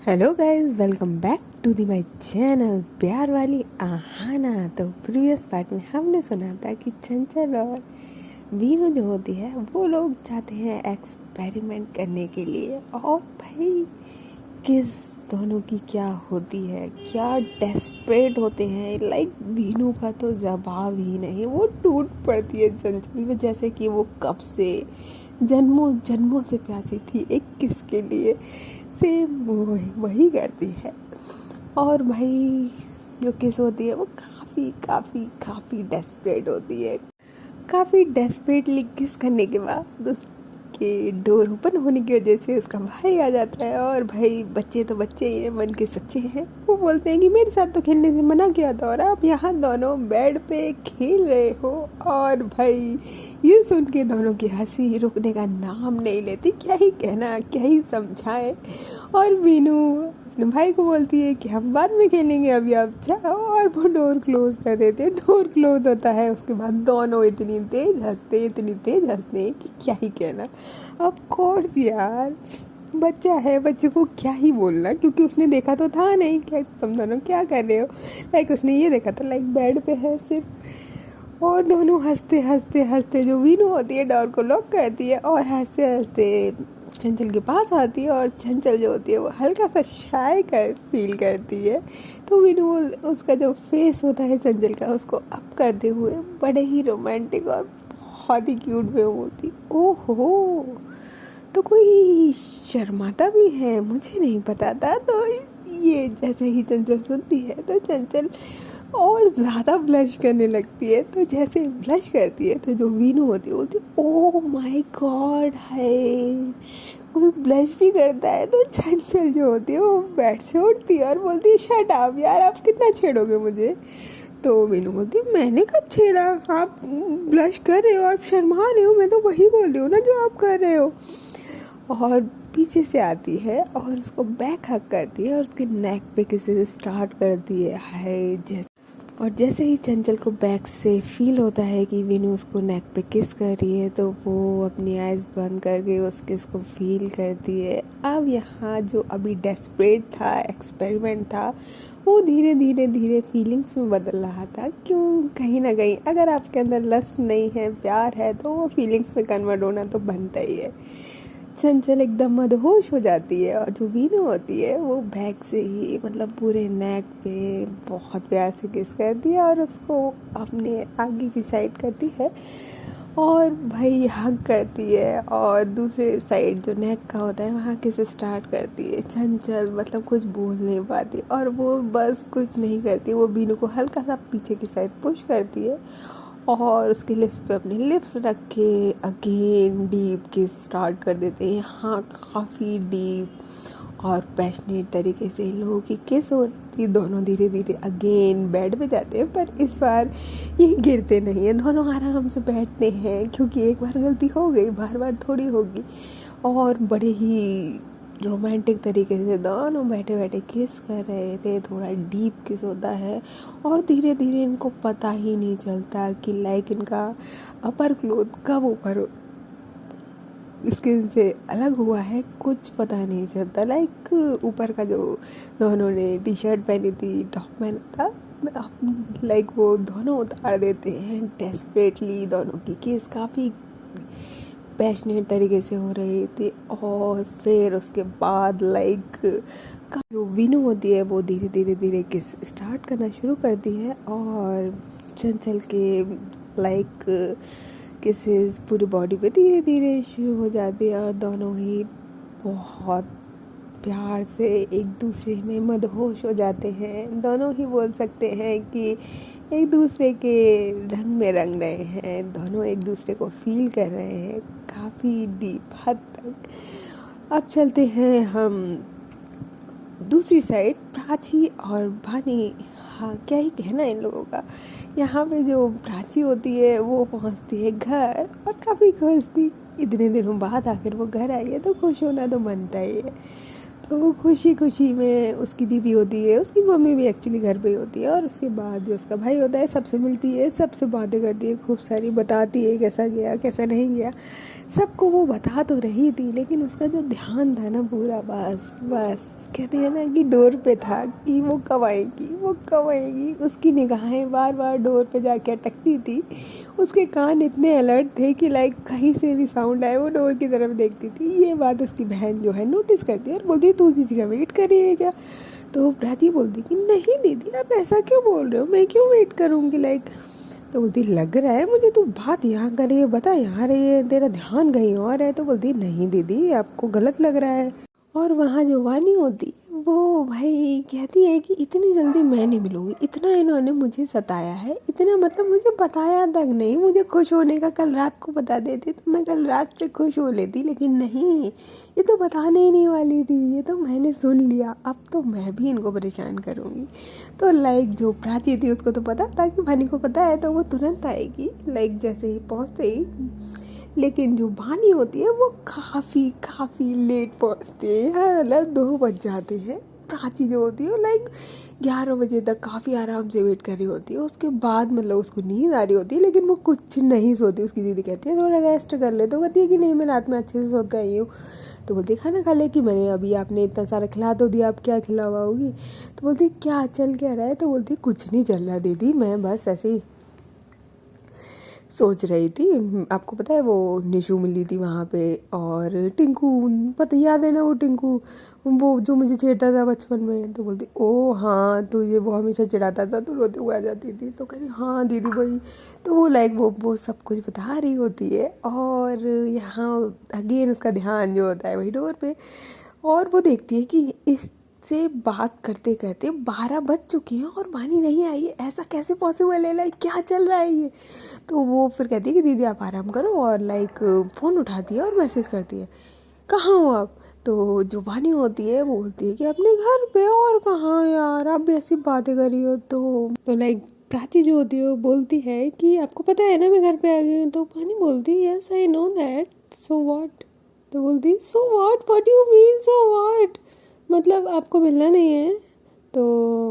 Hello guys, welcome back to the my channel प्यार वाली आहाना। तो प्रीवियस पार्ट में हमने सुना था कि चंचल और वीनू जो होती है वो लोग जाते हैं एक्सपेरिमेंट करने के लिए। और भाई किस दोनों की क्या होती है, क्या डेस्परेट होते हैं। वीनू का तो जवाब ही नहीं, वो टूट पड़ती है चंचल में, जैसे कि वो कब से जन्मों जन्मों से प्यासी थी एक किस के लिए। सेम वही करती है। और भाई जो किस होती है वो काफ़ी काफ़ी काफ़ी डेस्परेट होती है। काफ़ी डेस्परेटली किस करने के बाद उसके डोर ओपन होने की वजह से उसका भाई आ जाता है। और भाई बच्चे तो बच्चे ही हैं, मन के सच्चे हैं। वो बोलते हैं कि मेरे साथ तो खेलने से मना किया था और आप यहाँ दोनों बेड पे खेल रहे हो। और भाई ये सुन के दोनों की हंसी रुकने का नाम नहीं लेती। क्या ही कहना, क्या ही समझाए। और मीनू अपने भाई को बोलती है कि हम बाद में खेलेंगे, अभी आप जाओ। और वो डोर क्लोज कर देते हैं। डोर क्लोज होता है, उसके बाद दोनों इतनी तेज हंसते हैं कि क्या ही कहना। ऑफ कोर्स यार, बच्चा है, बच्चे को क्या ही बोलना, क्योंकि उसने देखा तो था नहीं क्या तुम दोनों क्या कर रहे हो। उसने ये देखा था बेड पे है सिर्फ। और दोनों हंसते जो वीनू होती है डोर को लॉक करती है और हंसते हंसते चंचल के पास आती है। और चंचल जो होती है वो हल्का सा शाय फील करती है। तो वीनू उसका जो फेस होता है चंचल का, उसको अप करते हुए बड़े ही रोमांटिक और बहुत ही क्यूट वे होती। ओहो, तो कोई शर्माता भी है, मुझे नहीं पता था। तो ये जैसे ही चंचल सुनती है तो चंचल और ज़्यादा ब्लश करने लगती है। तो जैसे ब्लश करती है तो जो वीनू होती है बोलती है ओह माय गॉड, है कोई ब्लश भी करता है। तो चंचल जो होती है वो बेड से उठती है और बोलती है शट अप यार, आप कितना छेड़ोगे मुझे। तो वीनू बोलती है मैंने कब छेड़ा, आप ब्लश कर रहे हो, आप शर्मा रहे हो, मैं तो वही बोल रही हूँ ना जो आप कर रहे हो। और पीछे से आती है और उसको बैक हक करती है और उसके नेक पे किसी से स्टार्ट करती है। हाय जैसे ही चंचल को बैक से फील होता है कि वीनू उसको नेक पे किस कर रही है, तो वो अपनी आइज़ बंद करके उस किस को फील करती है। अब यहाँ जो अभी डेस्परेट था, एक्सपेरिमेंट था, वो धीरे धीरे धीरे फीलिंग्स में बदल रहा था। क्यों, कहीं ना कहीं अगर आपके अंदर लस्ट नहीं है, प्यार है, तो वो फीलिंग्स में कन्वर्ट होना तो बनता ही है। चंचल एकदम मदहोश हो जाती है और जो वीनू होती है वो बैक से ही पूरे नेक पे बहुत प्यार से किस करती है और उसको अपने आगे की साइड करती है। और भाई हग करती है और दूसरे साइड जो नेक का होता है वहाँ किस स्टार्ट करती है। चंचल कुछ बोल नहीं पाती और वो बस कुछ नहीं करती, वो वीनू को हल्का सा पीछे की साइड पुश करती है और उसके लिप्स पे अपने लिप्स रख के अगेन डीप किस स्टार्ट कर देते हैं। हाँ, काफ़ी डीप और पैशनेट तरीके से लोगों की किस हो रही थी। दोनों धीरे धीरे अगेन बेड पे जाते हैं, पर इस बार ये गिरते नहीं हैं, दोनों आराम से बैठते हैं, क्योंकि एक बार गलती हो गई, बार बार थोड़ी होगी। और बड़े ही रोमांटिक तरीके से दोनों बैठे बैठे किस कर रहे थे। थोड़ा डीप किस होता है और धीरे धीरे इनको पता ही नहीं चलता कि इनका अपर क्लोथ कब ऊपर स्किन से अलग हुआ है, कुछ पता नहीं चलता। ऊपर का जो दोनों ने टी शर्ट पहनी थी, टॉप पहना था, वो दोनों उतार देते हैं डेस्परेटली। दोनों की किस काफ़ी पैशनेट तरीके से हो रही थी। और फिर उसके बाद जो वीनू होती है वो धीरे धीरे धीरे किस स्टार्ट करना शुरू करती है और चंचल के किसेस पूरी बॉडी पे धीरे धीरे शुरू हो जाती है और दोनों ही बहुत प्यार से एक दूसरे में मदहोश हो जाते हैं। दोनों ही बोल सकते हैं कि एक दूसरे के रंग में रंग रहे हैं, दोनों एक दूसरे को फील कर रहे हैं काफ़ी डीप हद तक। अब चलते हैं हम दूसरी साइड, प्राची और भानी। हाँ, क्या ही कहना इन लोगों का। यहाँ पे जो प्राची होती है वो पहुँचती है घर और काफ़ी खुश थी, इतने दिनों बाद आखिर वो घर आई है तो खुश होना तो बनता ही है। तो वो खुशी खुशी में उसकी दीदी होती है, उसकी मम्मी भी एक्चुअली घर पे ही होती है, और उसके बाद जो उसका भाई होता है सबसे मिलती है, सबसे बातें करती है, खूब सारी बताती है कैसा गया कैसा नहीं गया, सबको वो बता तो रही थी, लेकिन उसका जो ध्यान था ना पूरा बस बस कहते हैं ना कि डोर पे था कि वो कब आएगी वो कब आएगी। उसकी निगाहें बार बार डोर पे जाके अटकती थी, उसके कान इतने अलर्ट थे कि लाइक कहीं से भी साउंड आए वो डोर की तरफ देखती थी। ये बात उसकी बहन जो है नोटिस करती है और बोलती है तू किसी का वेट कर रही है क्या। तो प्राची बोलती कि नहीं दीदी आप ऐसा क्यों बोल रहे हो, मैं क्यों वेट करूँगी लाइक। तो बोलती लग रहा है मुझे तू बात यहाँ कर रही है, बता यहाँ रही है, तेरा ध्यान कहीं और है। तो बोलती नहीं दीदी आपको गलत लग रहा है। और वहाँ जो वानी होती है वो भाई कहती है कि इतनी जल्दी मैं नहीं मिलूँगी, इतना इन्होंने मुझे सताया है, इतना मतलब मुझे बताया तक नहीं। मुझे खुश होने का कल रात को बता देती तो मैं कल रात से खुश हो लेती, लेकिन नहीं, ये तो बताने ही नहीं वाली थी, ये तो मैंने सुन लिया, अब तो मैं भी इनको परेशान करूँगी। तो लाइक जो प्राची थी उसको तो पता था कि भानी को पता है तो वो तुरंत आएगी लाइक जैसे ही पहुँचते ही। लेकिन जो भानी होती है वो काफ़ी लेट पहुंचती है यार, मतलब 2 बज जाते हैं। प्राची जो होती है लाइक 11 बजे तक काफ़ी आराम से वेट कर रही होती है, उसके बाद मतलब उसको नींद आ रही होती है, लेकिन वो कुछ नहीं सोती। उसकी दीदी कहती है थोड़ा रेस्ट कर ले, तो कहती है कि नहीं मैं रात में अच्छे से सोते आई हूँ। तो बोलती खाना खा ले, कि मैंने अभी आपने इतना सारा खिला तो दिया, आप क्या खिलावाओगी। तो बोलती क्या चल क्या रहा है। तो बोलती कुछ नहीं चल रहा दीदी, मैं बस ऐसे ही सोच रही थी। आपको पता है वो निशु मिली थी वहाँ पे, और टिंकू, पता याद है ना वो टिंकू, वो जो मुझे छेड़ता था बचपन में। तो बोलती ओ हाँ तुझे वो हमेशा चिढ़ाता था, तो रोते हुए आ जाती थी। तो कह रही हाँ दीदी वही। तो वो लाइक वो सब कुछ बता रही होती है, और यहाँ अगेन उसका ध्यान जो होता है वही डोर पे। और वो देखती है कि इससे बात करते करते 12 बज चुके हैं और वानी नहीं आई है, ऐसा कैसे पॉसिबल है, लाइक क्या चल रहा है ये। तो वो फिर कहती है कि दीदी आप आराम करो, और लाइक फ़ोन उठाती है और मैसेज करती है कहाँ हो आप। तो जो वानी होती है वो बोलती है कि अपने घर पे, और कहाँ यार आप भी ऐसी बातें कर रही हो। तो लाइक प्राची जो होती है वो बोलती है कि आपको पता है ना मैं घर पे आ गई हूँ। तो वानी बोलती है yes I know that, so what. तो बोलती so what you mean so what, मतलब आपको मिलना नहीं है। तो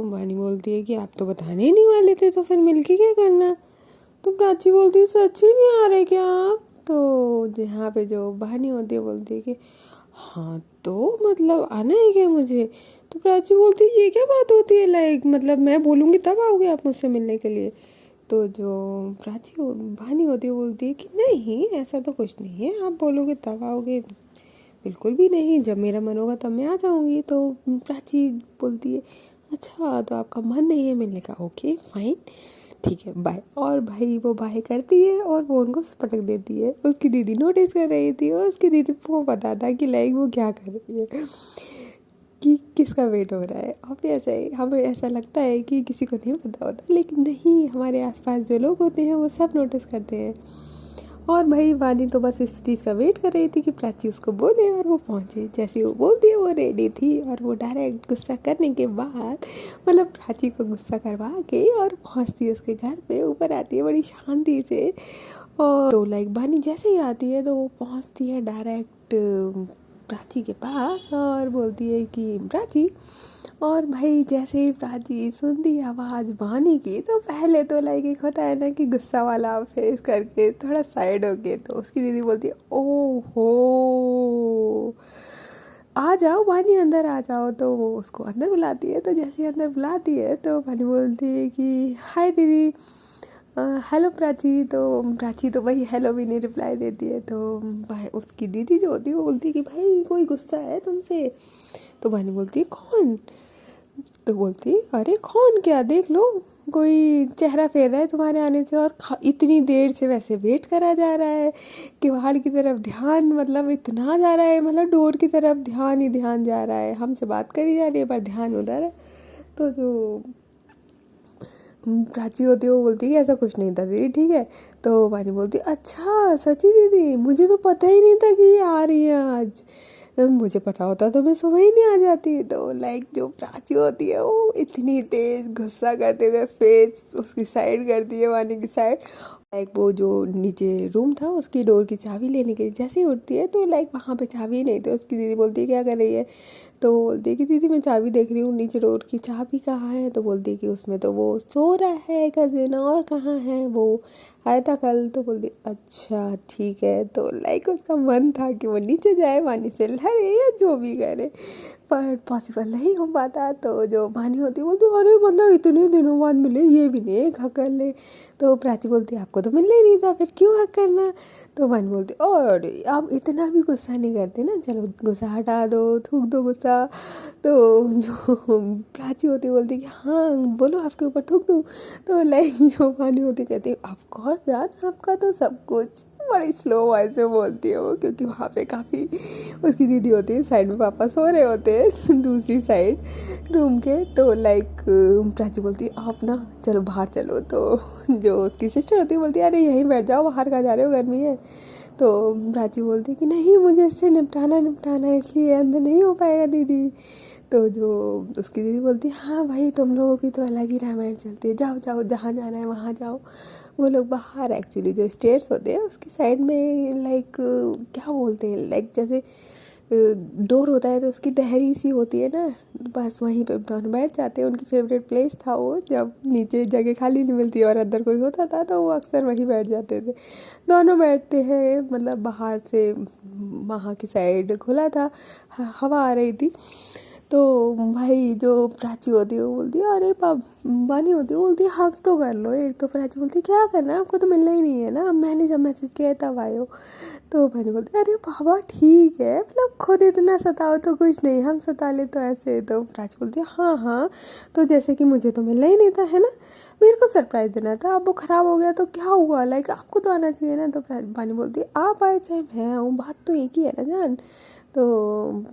वानी बोलती है कि आप तो बताने ही नहीं वाले थे, तो फिर मिलके क्या करना। तो प्राची बोलती है सच ही नहीं आ रहे क्या आप। तो यहाँ पे जो बहानी होती है बोलती है कि हाँ तो मतलब आना है क्या मुझे। तो प्राची बोलती है ये क्या बात होती है, लाइक मतलब मैं बोलूँगी तब आओगे आप मुझसे मिलने के लिए। तो जो बहानी होती है बोलती है कि नहीं ऐसा तो कुछ नहीं है, आप बोलोगे तब आओगे, बिल्कुल भी नहीं, जब मेरा मन होगा तब मैं आ जाऊँगी। तो प्राची बोलती है अच्छा तो आपका मन नहीं है मिलने का, ओके फाइन ठीक है बाय। और भाई वो बाय करती है और वो उनको पटक देती है। उसकी दीदी नोटिस कर रही थी, और उसकी दीदी को पता था कि लाइक वो क्या कर रही है, कि किसका वेट हो रहा है। और ऐसा ही हमें ऐसा लगता है कि किसी को नहीं पता होता, लेकिन नहीं, हमारे आसपास जो लोग होते हैं वो सब नोटिस करते हैं। और भाई वानी तो बस इस चीज़ का वेट कर रही थी कि प्राची उसको बोले, और वो पहुँचे। जैसे वो बोलती है वो रेडी थी, और वो डायरेक्ट गुस्सा करने के बाद मतलब प्राची को गुस्सा करवा के और पहुँचती है उसके घर पे, ऊपर आती है बड़ी शांति से। और तो लाइक वानी जैसे ही आती है तो वो पहुँचती है डायरेक्ट प्राची के पास और बोलती है कि प्राची। और भाई जैसे ही प्राची सुनती आवाज़ वानी की, तो पहले तो लाइक एक होता है ना कि गुस्सा वाला फेस करके थोड़ा साइड हो गए। तो उसकी दीदी बोलती है ओहो आ जाओ वानी अंदर आ जाओ। तो वो उसको अंदर बुलाती है। तो जैसे ही अंदर बुलाती है तो वानी बोलती है कि हाय दीदी, हेलो प्राची। तो प्राची तो भाई हेलो भी नहीं रिप्लाई देती है। तो भाई उसकी दीदी जो होती है वो बोलती है कि भाई कोई गुस्सा है तुमसे। तो वानी बोलती है कौन। तो बोलती अरे कौन क्या, देख लो कोई चेहरा फेर रहा है तुम्हारे आने से, और इतनी देर से वैसे वेट करा जा रहा है, किवाड़ की तरफ ध्यान मतलब इतना जा रहा है, मतलब डोर की तरफ ध्यान ही ध्यान जा रहा है, हमसे बात करी जा रही है पर ध्यान उधर है। तो जो प्राची होती है वो बोलती है कि ऐसा कुछ नहीं था दीदी ठीक है। तो वानी बोलती अच्छा सच्ची दीदी, मुझे तो पता ही नहीं था कि ये आ रही है आज, मुझे पता होता तो मैं सुबह ही नहीं आ जाती। तो लाइक जो प्राची होती है वो इतनी तेज गुस्सा करते हुए फेस उसकी साइड करती है वानी की साइड। लाइक वो जो नीचे रूम था उसकी डोर की चाबी लेने के लिए जैसे ही उठती है तो लाइक वहाँ पे चाबी नहीं, तो उसकी दीदी बोलती है क्या कर रही है। तो बोलती है कि दीदी मैं चाबी देख रही हूँ नीचे डोर की, चाबी कहाँ है? तो बोलती है कि उसमें तो वो सो रहा है कजिन, और कहाँ है वो, आया था कल। तो बोलती अच्छा ठीक है। तो लाइक उसका मन था कि वो नीचे जाए, वानी से लड़े या जो भी करे, पर पॉसिबल नहीं हो पाता। तो जो वानी होती है बोलती अरे मतलब इतने दिनों बाद मिले, ये भी नहीं एक हक कर ले। तो प्राची बोलती आपको तो मिलना ही नहीं था, फिर क्यों हक करना? तो वानी बोलती और आप इतना भी गुस्सा नहीं करते ना, चलो गुस्सा हटा दो, थूक दो गुस्सा। तो जो प्राची होती है बोलती कि हाँ बोलो आपके ऊपर थूक दूँ। तो लाइक जो वानी होती कहती ऑफ कोर्स जान आपका तो सब कुछ, बड़ी स्लो वॉइस में बोलती है वो, क्योंकि वहाँ पे काफ़ी उसकी दीदी होती है, साइड में पापा सो रहे होते हैं दूसरी साइड रूम के। तो लाइक प्राची बोलती है आप ना चलो बाहर चलो। तो जो उसकी सिस्टर होती है बोलती है अरे यहीं बैठ जाओ, बाहर कहाँ जा रहे हो, गर्मी है। तो प्राची बोलती है कि नहीं मुझे इससे निपटाना है, इसलिए अंदर नहीं हो पाएगा दीदी। तो जो उसकी दीदी बोलती है हाँ भाई तुम लोगों की तो अलग ही रामायण चलती है, जाओ जाओ जहाँ जाना है वहाँ जाओ। वो लोग बाहर एक्चुअली जो स्टेयर्स होते हैं उसकी साइड में लाइक क्या बोलते हैं, लाइक जैसे डोर होता है तो उसकी दहरी सी होती है ना, बस वहीं पे दोनों बैठ जाते हैं। उनकी फेवरेट प्लेस था वो, जब नीचे जगह खाली नहीं मिलती और अंदर कोई होता था तो वो अक्सर वहीं बैठ जाते थे। दोनों बैठते हैं, मतलब बाहर से वहाँ की साइड खुला था, हवा आ रही थी। तो भाई जो प्राची होती है वो बोलती है अरे वानी होती है बोलती है हक तो कर लो एक। तो प्राची बोलती है क्या करना है आपको, तो मिलना ही नहीं है ना, मैंने जब मैसेज किया तब आए हो। तो मैंने बोलती अरे बाबा ठीक है, मतलब खुद इतना सताओ तो कुछ नहीं, हम सता ले तो ऐसे। तो प्राची बोलती है हाँ हाँ तो जैसे कि मुझे तो मिलना ही नहीं था है ना, मेरे को सरप्राइज़ देना था, अब वो ख़राब हो गया तो क्या हुआ, लाइक आपको तो आना चाहिए ना। तो वानी बोलती है आप आए चाहे मैं आऊँ, बात तो एक ही है ना जान। तो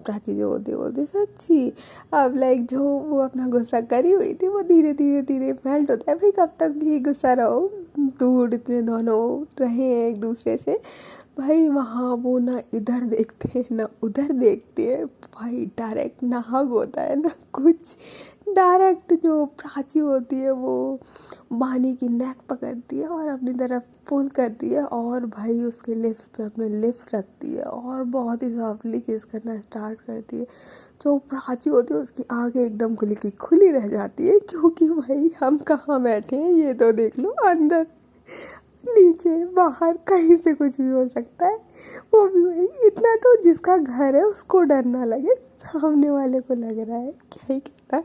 प्राची जो होती है बोलती सच्ची। अब लाइक जो वो अपना गुस्सा करी हुई थी वो धीरे धीरे धीरे मेल्ट होता है, भाई कब तक भी गुस्सा रहो, दूर इतने दोनों रहे हैं एक दूसरे से। भाई वहाँ वो ना इधर देखते हैं ना उधर देखते हैं, भाई डायरेक्ट ना हग होता है ना कुछ, डायरेक्ट जो प्राची होती है वो वानी की नेक पकड़ती है और अपनी तरफ पुल करती है, और भाई उसके लिप्स पे अपने लिप्स रखती है और बहुत ही सॉफ्टली किस करना स्टार्ट करती है। जो प्राची होती है उसकी आंखें एकदम खुली की खुली रह जाती है, क्योंकि भाई हम कहाँ बैठे हैं ये तो देख लो, अंदर नीचे बाहर कहीं से कुछ भी हो सकता है। वो भी भाई इतना तो जिसका घर है उसको डर ना लगे, सामने वाले को लग रहा है क्या ही कहना।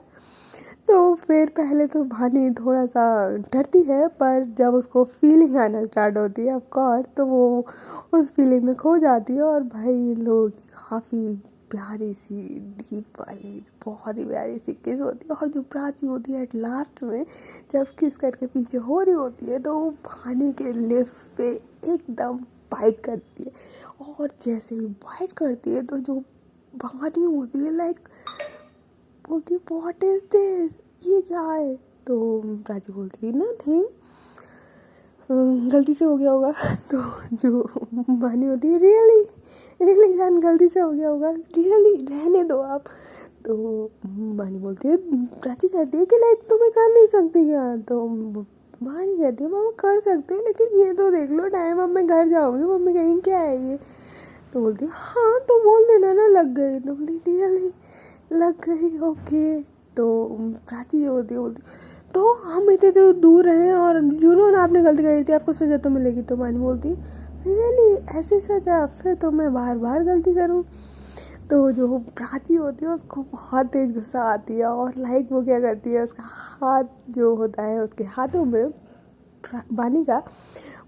तो फिर पहले तो वानी थोड़ा सा डरती है, पर जब उसको फीलिंग आना स्टार्ट होती है ऑफ कोर्स तो वो उस फीलिंग में खो जाती है। और भाई लोग काफ़ी प्यारी सी डीप वाली बहुत ही प्यारी सी किस होती है। और जो प्राची होती है एट लास्ट में जब किस करके पीछे हो रही होती है तो वानी के लिप्स पे एकदम बाइट करती है, और जैसे ही बाइट करती है तो जो वानी होती है लाइक बोलती व्हाट इज दिस, ये क्या है? तो प्राची बोलती नथिंग, गलती से हो गया होगा। तो जो वानी होती है रियली रियली जान गलती से हो गया होगा, रियली रहने दो आप। तो वानी बोलती है, प्राची कहती है कि लाइक तुम्हें कर नहीं सकती क्या? तो वानी कहती है मामा कर सकते हो, लेकिन ये तो देख लो टाइम, अब मैं घर जाऊँगी, मम्मी कहीं क्या है ये। तो बोलती है हाँ तो बोल देना ना लग गई। तो बोलती रियली लग गई ओके। तो प्राची जो होती है बोलती तो हम इतने तो दूर हैं और ना आपने गलती करी थी, आपको सज़ा तो मिलेगी। तो वानी बोलती रियली ऐसी सज़ा, फिर तो मैं बार बार गलती करूँ। तो जो प्राची होती है उसको बहुत तेज़ गुस्सा आती है, और लाइक वो क्या करती है उसका हाथ जो होता है उसके हाथों में वानी का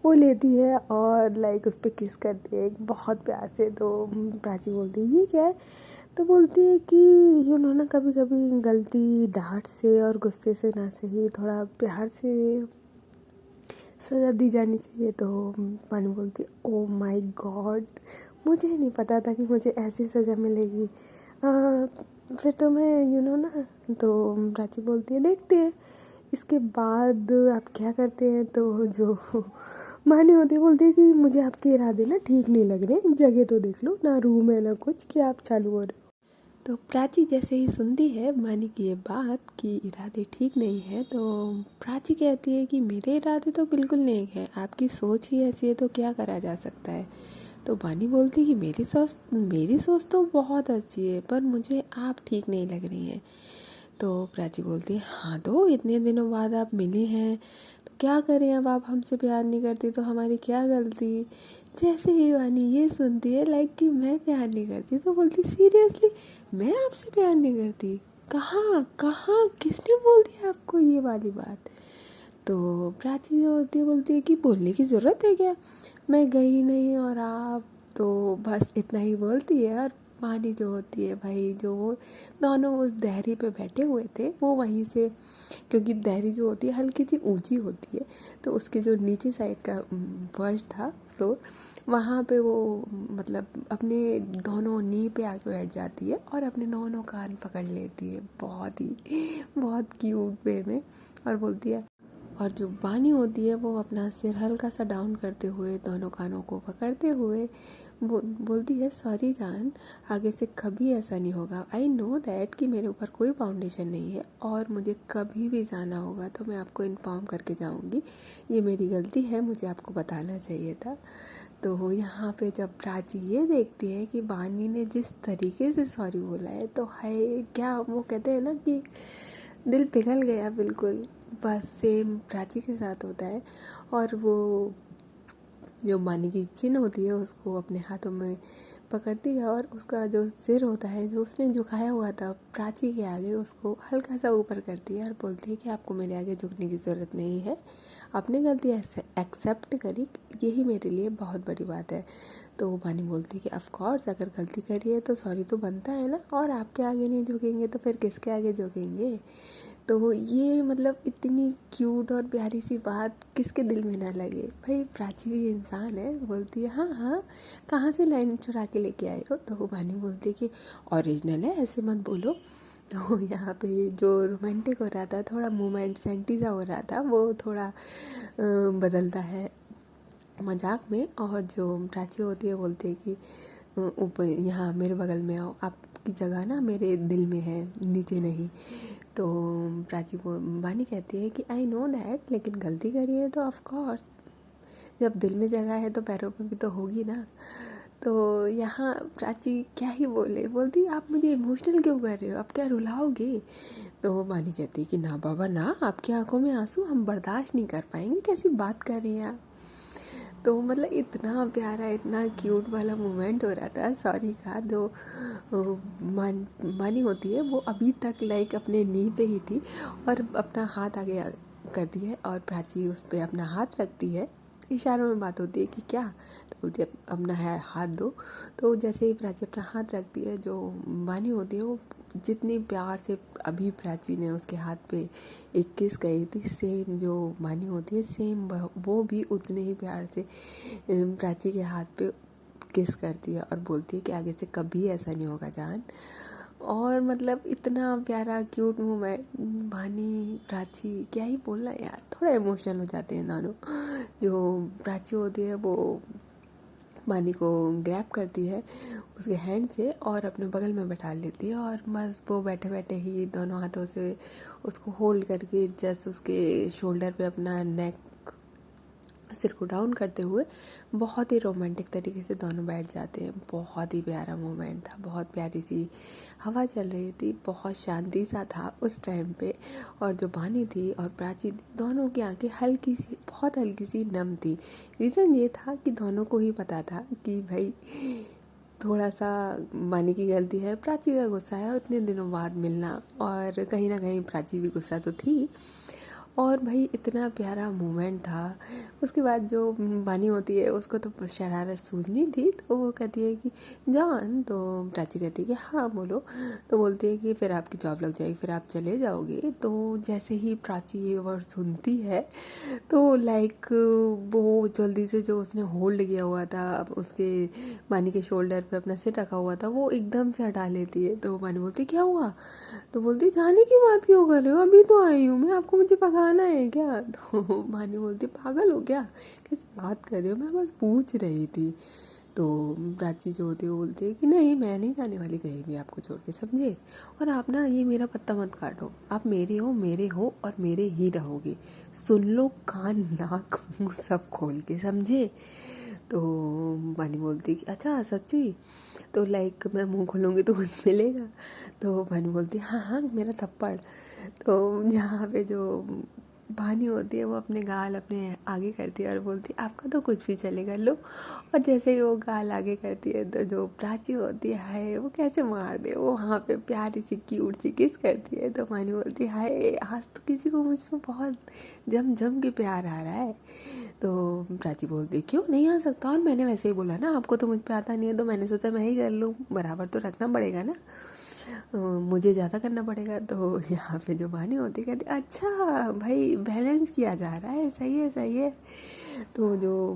वो लेती है और लाइक उस पर किस करती है बहुत प्यार से। तो प्राची बोलती है ये क्या है? तो बोलती है कि ना कभी कभी गलती डांट से और गुस्से से ना सही थोड़ा प्यार से सज़ा दी जानी चाहिए। तो वानी बोलती है ओ माय गॉड, मुझे नहीं पता था कि मुझे ऐसी सज़ा मिलेगी, फिर तो मैं ना। तो प्राची बोलती है देखते हैं इसके बाद आप क्या करते हैं। तो जो मानी होती है बोलती है कि मुझे आपके इरादे ना ठीक नहीं लग रहे, जगह तो देख लो ना, रूम है ना कुछ कि आप चालू हो रहे हो। तो प्राची जैसे ही सुनती है मानी की ये बात कि इरादे ठीक नहीं है, तो प्राची कहती है कि मेरे इरादे तो बिल्कुल नहीं है, आपकी सोच ही ऐसी है तो क्या करा जा सकता है। तो बानी बोलती कि मेरी सोच तो बहुत अच्छी है, पर मुझे आप ठीक नहीं लग रही हैं। तो प्राची बोलती है, हाँ तो इतने दिनों बाद आप मिली हैं तो क्या करें, अब आप हमसे प्यार नहीं करती तो हमारी क्या गलती। जैसे ही वानी ये सुनती है लाइक कि मैं प्यार नहीं करती, तो बोलती सीरियसली मैं आपसे प्यार नहीं करती, कहाँ कहाँ किसने बोल दिया आपको ये वाली बात। तो प्राची जो होती है बोलती है कि बोलने की ज़रूरत है क्या, मैं गई नहीं और आप, तो बस इतना ही बोलती है। और मानी जो होती है भाई, जो वो दोनों उस दहरी पे बैठे हुए थे वो वहीं से, क्योंकि दहरी जो होती है हल्की सी ऊंची होती है, तो उसके जो नीचे साइड का फर्श था, फ्लोर, वहाँ पे वो मतलब अपने दोनों नी पे आके बैठ जाती है और अपने दोनों कान पकड़ लेती है बहुत क्यूट वे में, और बोलती है, और जो बानी होती है वो अपना सिर हल्का सा डाउन करते हुए दोनों कानों को पकड़ते हुए बोलती है, सॉरी जान, आगे से कभी ऐसा नहीं होगा। आई नो दैट कि मेरे ऊपर कोई फाउंडेशन नहीं है, और मुझे कभी भी जाना होगा तो मैं आपको इन्फॉर्म करके जाऊंगी, ये मेरी गलती है, मुझे आपको बताना चाहिए था। तो यहाँ पे जब प्राची ये देखती है कि बानी ने जिस तरीके से सॉरी बोला है, तो है क्या वो कहते हैं ना कि दिल पिघल गया बिल्कुल। बस सेम प्राची के साथ होता है। और वो जो बानी की चिन होती है उसको अपने हाथों में पकड़ती है, और उसका जो सिर होता है जो उसने झुकाया हुआ था प्राची के आगे, उसको हल्का सा ऊपर करती है और बोलती है कि आपको मेरे आगे झुकने की ज़रूरत नहीं है, आपने गलती एक्सेप्ट करी, यही मेरे लिए बहुत बड़ी बात है। तो बानी बोलती है कि ऑफ कोर्स अगर गलती करी है तो सॉरी तो बनता है ना, और आपके आगे नहीं झुकेंगे तो फिर किसके आगे झुकेंगे। तो ये मतलब इतनी क्यूट और प्यारी सी बात किसके दिल में ना लगे। भाई प्राची भी इंसान है। बोलती है, हाँ हाँ कहाँ से लाइन चुरा के लेके आए हो। तो बानी बोलती है कि ओरिजिनल है, ऐसे मत बोलो। तो यहाँ पे जो रोमांटिक हो रहा था, थोड़ा मोमेंट सेंटी सा हो रहा था, वो थोड़ा बदलता है मजाक में। और जो प्राची होती है बोलती है कि ऊपर यहाँ मेरे बगल में आओ, आपकी जगह ना मेरे दिल में है, नीचे नहीं। तो प्राची को बानी कहती है कि आई नो दैट, लेकिन गलती करी है तो ऑफ कोर्स जब दिल में जगह है तो पैरों में भी तो होगी ना। तो यहाँ प्राची क्या ही बोलती आप मुझे इमोशनल क्यों कर रहे हो, आप क्या रुलाओगे। तो बानी कहती है कि ना बाबा ना, आपकी आंखों में आंसू हम बर्दाश्त नहीं कर पाएंगे, कैसी बात कर रही हैं आप। तो मतलब इतना प्यारा इतना क्यूट वाला मोमेंट हो रहा था सॉरी का। जो मानी होती है वो अभी तक लाइक अपने नी पे ही थी, और अपना हाथ आगे करती है और प्राची उस पर अपना हाथ रखती है, इशारों में बात होती है कि क्या, तो बोलती है अपना हाथ दो। तो जैसे ही प्राची अपना हाथ रखती है, जो मानी होती है वो जितनी प्यार से अभी प्राची ने उसके हाथ पे एक किस करी थी, सेम जो मानी होती है सेम वो भी उतने ही प्यार से प्राची के हाथ पे किस करती है, और बोलती है कि आगे से कभी ऐसा नहीं होगा जान। और मतलब इतना प्यारा क्यूट मोमेंट, बानी प्राची क्या ही बोलना यार, थोड़ा इमोशनल हो जाते हैं दोनों। जो प्राची होती है वो बानी को ग्रैब करती है उसके हैंड से और अपने बगल में बैठा लेती है, और मस्त वो बैठे बैठे ही दोनों हाथों से उसको होल्ड करके जस्ट उसके शोल्डर पे अपना नेक सिर को डाउन करते हुए बहुत ही रोमांटिक तरीके से दोनों बैठ जाते हैं। बहुत ही प्यारा मोमेंट था, बहुत प्यारी सी हवा चल रही थी, बहुत शांति सा था उस टाइम पे। और जो बानी थी और प्राची थी, दोनों की आंखें हल्की सी बहुत हल्की सी नम थी। रीज़न ये था कि दोनों को ही पता था कि भाई थोड़ा सा बानी की गलती है, प्राची का गुस्सा है, इतने दिनों बाद मिलना, और कहीं ना कहीं प्राची भी गुस्सा तो थी। और भाई इतना प्यारा मोमेंट था। उसके बाद जो बानी होती है उसको तो शरारत सूझनी थी, तो वो कहती है कि जान, तो प्राची कहती है कि हाँ बोलो। तो बोलती है कि फिर आपकी जॉब लग जाएगी, फिर आप चले जाओगे। तो जैसे ही प्राची ये वर्ड सुनती है तो लाइक वो जल्दी से जो उसने होल्ड किया हुआ था उसके बानी के शोल्डर पे अपना सिर रखा हुआ था वो एकदम से हटा लेती है। तो बानी बोलती क्या हुआ, तो बोलती जाने की बात क्यों कर रहे हो, अभी तो आई हूँ मैं, आपको मुझे भगाना है क्या। तो बानी बोलती पागल हो क्या, कैसी बात कर रहे हो, मैं बस पूछ रही थी। तो प्राची जो होती है वो बोलती है कि नहीं मैं नहीं जाने वाली कहीं भी आपको छोड़ के, समझे। और आप ना ये मेरा पत्ता मत काटो, आप मेरे हो और मेरे ही रहोगे, सुन लो कान नाक मुंह सब खोल के, समझे। तो बानी बोलती कि अच्छा सच्ची, तो लाइक मैं मुंह खोलूँगी तो कुछ मिलेगा? तो बानी बोलती हाँ हाँ मेरा थप्पड़। तो जहाँ पे जो बानी होती है वो अपने गाल अपने आगे करती है और बोलती है आपका तो कुछ भी चलेगा, लो। और जैसे ही वो गाल आगे करती है तो जो प्राची होती है हाय वो कैसे मार दे, वो वहाँ पे प्यारी सी क्यूट सी किस करती है। तो बानी बोलती है हाय आज तो किसी को मुझ पर बहुत जम जम के प्यार आ रहा है। तो प्राची बोलती क्यों नहीं आ सकता, और मैंने वैसे ही बोला ना आपको तो मुझ पे आता नहीं है, तो मैंने सोचा मैं ही कर लूँ, बराबर तो रखना पड़ेगा ना, मुझे ज़्यादा करना पड़ेगा। तो यहाँ पे जो बानी होती कहती अच्छा भाई बैलेंस किया जा रहा है, सही है सही है। तो जो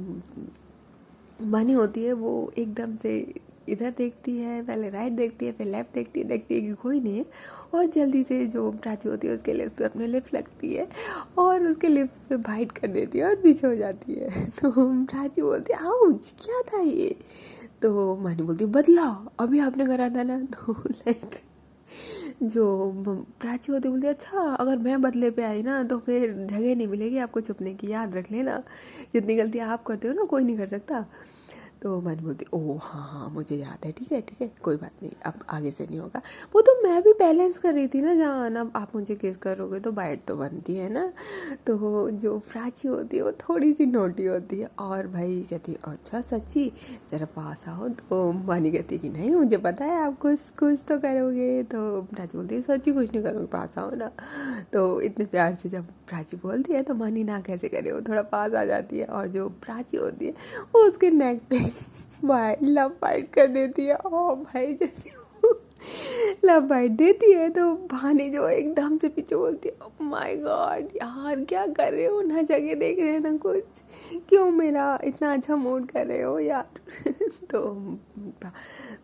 बानी होती है वो एकदम से इधर देखती है, पहले राइट देखती है, फिर लेफ्ट देखती है कि कोई नहीं है, और जल्दी से जो प्राची होती है उसके लिप्स पे अपने लिप्स लगती है और उसके लिप्स पे बाइट कर देती है और पीछे हो जाती है। तो प्राची बोलती है आउच क्या था ये? तो बानी बोलती है बदला अभी आपने करा था ना। तो लाइक जो प्राची होती बोलती अच्छा अगर मैं बदले पे आई ना तो फिर जगह नहीं मिलेगी आपको छुपने की, याद रख लेना, जितनी गलती आप करते हो ना कोई नहीं कर सकता। तो मैंने बोलती ओह हाँ हाँ मुझे याद है, ठीक है कोई बात नहीं, अब आगे से नहीं होगा। वो तो मैं भी बैलेंस कर रही थी ना, जान अब आप मुझे किस करोगे तो बाइट तो बनती है ना। तो जो प्राची होती है वो थोड़ी सी नोटी होती है और भाई कहती है अच्छा सच्ची जरा पास आओ। तो वानी कहती है कि नहीं मुझे पता है आप कुछ कुछ तो करोगे। तो प्राची बोलती है सच्ची कुछ नहीं करोगे, पास आओ ना। तो इतने प्यार से जब प्राची बोलती है तो मानी ना कैसे करे, वो थोड़ा पास आ जाती है और जो प्राची होती है वो उसके नेक पे लव बाइट कर देती है। ओ भाई जैसे लव बाइट देती है तो भानी जो एकदम से पीछे बोलती है ओह माय गॉड यार क्या कर रहे हो, ना जगह देख रहे हैं ना कुछ, क्यों मेरा इतना अच्छा मूड कर रहे हो यार। तो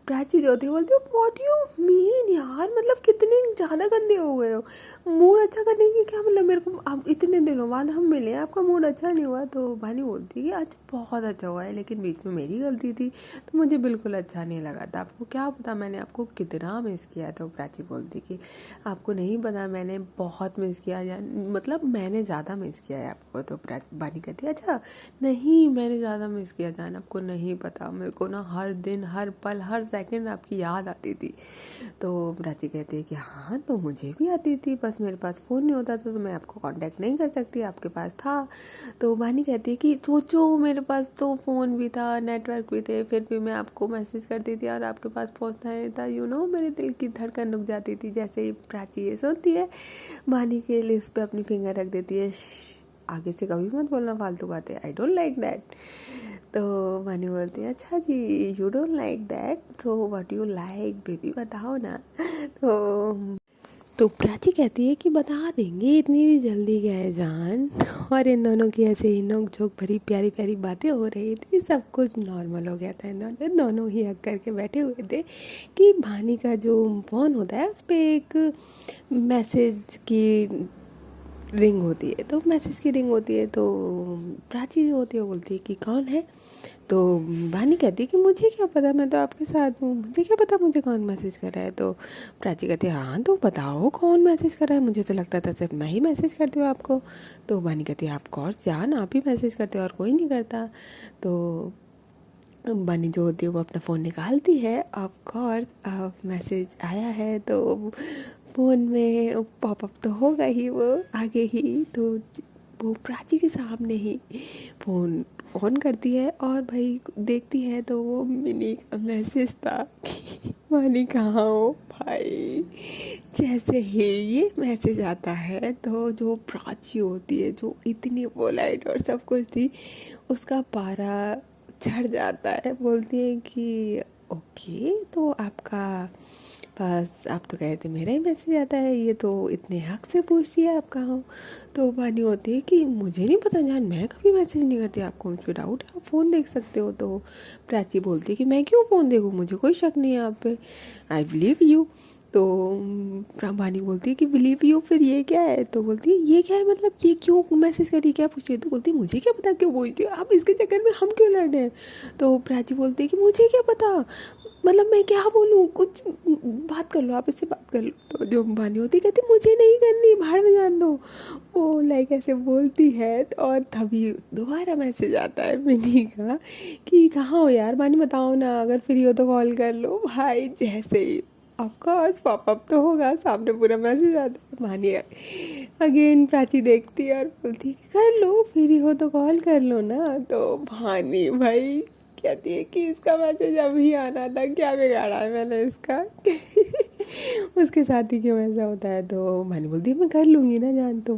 प्राची जो होती है बोलती है व्हाट यू मीन यार, मतलब कितने ज़्यादा गंदे हो गए हो, मूड अच्छा करने की क्या मतलब, मेरे को अब इतने दिनों बाद हम मिले आपका मूड अच्छा नहीं हुआ? तो भानी बोलती है कि अच्छा बहुत अच्छा हुआ है लेकिन बीच में मेरी गलती थी तो मुझे बिल्कुल अच्छा नहीं लगा था, आपको क्या पता मैंने आपको कितना मिस किया। तो प्राची बोलती कि आपको नहीं पता मैंने बहुत मिस किया, या मतलब मैंने ज़्यादा मिस किया है आपको। तो बानी कहती है अच्छा नहीं मैंने ज़्यादा मिस किया जान, आपको नहीं पता मेरे को ना हर दिन हर पल हर सेकंड आपकी याद आती थी। तो प्राची कहती है कि हाँ तो मुझे भी आती थी, बस मेरे पास फ़ोन नहीं होता था तो मैं आपको कांटेक्ट नहीं कर सकती, आपके पास था। तो बानी कहती है कि सोचो मेरे पास तो फ़ोन भी था नेटवर्क भी थे फिर भी मैं आपको मैसेज करती थी और आपके पास पहुंचता नहीं था, मेरे दिल की धड़कन रुक जाती थी। जैसे ही प्राची ये सुनती है बानी के लिप्स पे अपनी फिंगर रख देती है, आगे से कभी मत बोलना फालतू बातें, आई डोंट लाइक दैट। तो बानी बोलती है अच्छा जी यू डोंट लाइक दैट, तो व्हाट यू लाइक बेबी बताओ ना। तो प्राची कहती है कि बता देंगे इतनी भी जल्दी क्या है जान। और इन दोनों की ऐसे ही नोक झोंक भरी प्यारी प्यारी बातें हो रही थी, सब कुछ नॉर्मल हो गया था। दोनों ही हक करके बैठे हुए थे कि भानी का जो फ़ोन होता है उस पर एक मैसेज की रिंग होती है, तो मैसेज की रिंग होती है। तो प्राची जो होती है वो बोलती है कि कौन है? तो वानी कहती है कि मुझे क्या पता, मैं तो आपके साथ हूँ, मुझे क्या पता मुझे कौन मैसेज कर रहा है। तो प्राची कहती है हाँ तो बताओ कौन मैसेज कर रहा है, मुझे तो लगता था सिर्फ मैं ही मैसेज करती हूँ आपको। तो वानी कहती है ऑफ कोर्स जान आप ही मैसेज करते हो और कोई नहीं करता। तो बनी जो होती है वो अपना फ़ोन निकालती है, ऑफ कोर्स मैसेज आया है तो फ़ोन में पॉपअप तो होगा ही वो आगे ही। तो वो प्राची के सामने ही फ़ोन ऑन करती है और भाई देखती है तो वो मिनी का मैसेज था कि मानी कहाँ हो भाई। जैसे ही ये मैसेज आता है तो जो प्राची होती है जो इतनी पोलाइट और सब कुछ थी उसका पारा चढ़ जाता है, बोलती है कि ओके तो आपका बस आप तो कह रहे थे मेरा ही मैसेज आता है, ये तो इतने हक से पूछती है आप कहाँ हो। तो बानी होती है कि मुझे नहीं पता जान, मैं कभी मैसेज नहीं करती, आपको मुझ पर डाउट है आप फ़ोन देख सकते हो। तो प्राची बोलती है कि मैं क्यों फ़ोन देखूँ, मुझे कोई शक नहीं है आप पे, आई बिलीव यू। तो बानी बोलती है कि बिलीव यू फिर ये क्या है? तो बोलती है ये क्या है मतलब, ये क्यों मैसेज करी क्या पूछ रही है? तो बोलती है मुझे क्या पता क्यों पूछती हो आप, इसके चक्कर में हम क्यों लड़ रहे हैं? तो प्राची बोलती है कि मुझे क्या पता, मतलब मैं क्या बोलूँ, कुछ बात कर लो, आप इससे बात कर लो। तो जो अंबानी होती कहती मुझे नहीं करनी, भाड़ में जान दो। वो लाइक ऐसे बोलती है और तभी दोबारा मैसेज आता है मिनी का कि कहाँ हो यार बानी, बताओ ना, अगर फ्री हो तो कॉल कर लो। भाई जैसे ही ऑफकोर्स पॉपअप तो होगा, सामने पूरा मैसेज आता है। मानी अगेन प्राची देखती है और बोलती है कर लो, फ्री हो तो कॉल कर लो ना। तो भानी भाई कहती है कि इसका मैसेज अभी आना था, क्या बिगाड़ा है मैंने इसका उसके साथ ही क्यों ऐसा होता है। तो भानी बोलती है मैं कर लूँगी ना जान। तो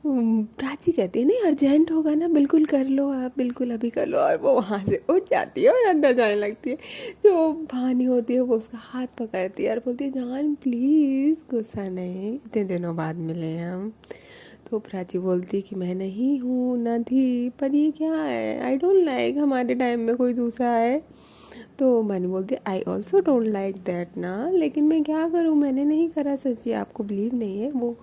प्राची कहती है नहीं अर्जेंट होगा ना, बिल्कुल कर लो आप, बिल्कुल अभी कर लो। और वो वहाँ से उठ जाती है और अंदर जाने लगती है। जो भानी होती है वो उसका हाथ पकड़ती है और बोलती है जान प्लीज़, गुस्सा नहीं, इतने दिनों बाद मिले हैं हम। तो प्राची बोलती कि मैं नहीं हूँ, ना थी, पर ये क्या है, आई डोंट लाइक हमारे टाइम में कोई दूसरा है। तो मैंने बोलती I also don't like that ना, लेकिन मैं क्या करूँ, मैंने नहीं करा, सच्ची आपको बिलीव नहीं है। वो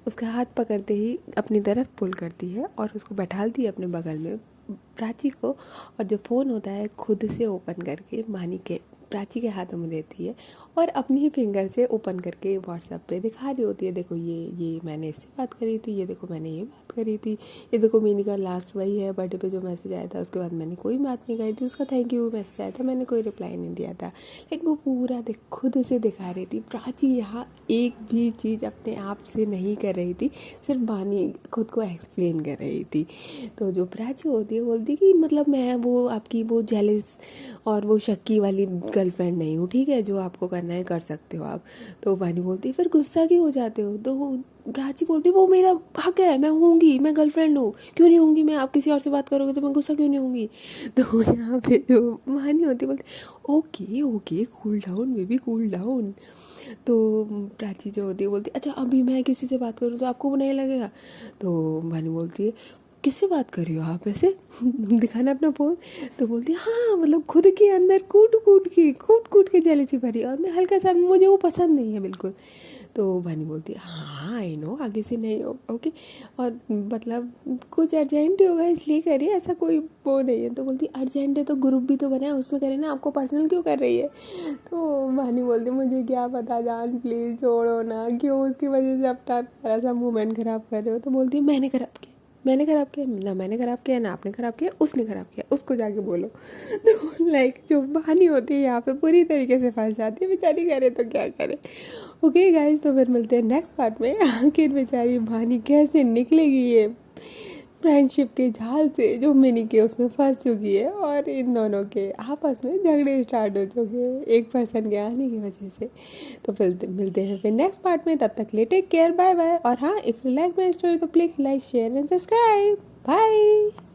उसका हाथ पकड़ते ही अपनी तरफ पुल करती है और उसको बैठालती है अपने बगल में प्राची को। और जो फ़ोन होता है खुद से ओपन करके भानी के प्राची के हाथों में देती है और अपनी ही फिंगर से ओपन करके व्हाट्सएप पे दिखा रही होती है, देखो ये मैंने इससे बात करी थी, ये देखो मैंने ये बात करी थी, ये देखो मिनी का लास्ट वही है बर्थडे पे जो मैसेज आया था, उसके बाद मैंने कोई बात नहीं करी थी, उसका थैंक यू मैसेज आया था, मैंने कोई रिप्लाई नहीं दिया था। लाइक वो पूरा खुद से दिखा रही थी। प्राची यहाँ एक भी चीज़ अपने आप से नहीं कर रही थी, सिर्फ बानी खुद को एक्सप्लेन कर रही थी। तो जो प्राची होती है बोलती कि मतलब मैं वो आपकी वो जेलस और वो शक्की वाली गर्लफ्रेंड नहीं हूँ, ठीक है, जो आपको करना है कर सकते हो आप। तो बानी बोलती फिर गुस्सा क्यों हो जाते हो। तो प्राची बोलती वो मेरा हक है, मैं होंगी, मैं गर्लफ्रेंड हूँ, क्यों नहीं होंगी मैं, आप किसी और से बात करोगे तो मैं गुस्सा क्यों नहीं होंगी। तो यहाँ पे जो बानी होती बोलती okay okay cool down baby cool down. तो प्राची जो होती है बोलती अच्छा अभी मैं किसी से बात करूँ तो आपको वो नहीं लगेगा। तो बानी बोलती है किससे बात कर रही हो आप ऐसे दिखाना अपना फ़ोन। तो बोलती है हाँ मतलब खुद के अंदर कूट के जेलसी भरी, और मैं हल्का सा, मुझे वो पसंद नहीं है बिल्कुल। तो बानी बोलती है हाँ आई नो आगे से नहीं हो ओके, और मतलब कुछ अर्जेंट ही होगा इसलिए करिए, ऐसा कोई वो नहीं है। तो बोलती अर्जेंट है तो ग्रुप भी तो बना है उसमें करे ना, आपको पर्सनल क्यों कर रही है। तो बानी बोलती मुझे क्या पता जान, प्लीज़ छोड़ो ना, क्यों उसकी वजह से अपना प्यारा सा मोमेंट ख़राब कर रहे हो। तो बोलती है मैंने ख़राब किया ना, मैंने ख़राब किया ना आपने ख़राब किया, उसने ख़राब किया, उसको जाके बोलो। तो लाइक जो बहानी होती है यहाँ पे पूरी तरीके से फंस जाती है, बेचारी करे तो क्या करे। ओके गाइस, तो फिर मिलते हैं नेक्स्ट पार्ट में, आखिर बेचारी बहानी कैसे निकलेगी ये फ्रेंडशिप के जाल से जो मिनी के उसमें फंस चुकी है, और इन दोनों के आपस में झगड़े स्टार्ट हो चुके हैं एक पर्सन के आने की वजह से। तो फिर मिलते हैं फिर नेक्स्ट पार्ट में, तब तक ले टेक केयर, बाय बाय। और हाँ, if you like my story तो please like share and subscribe, bye.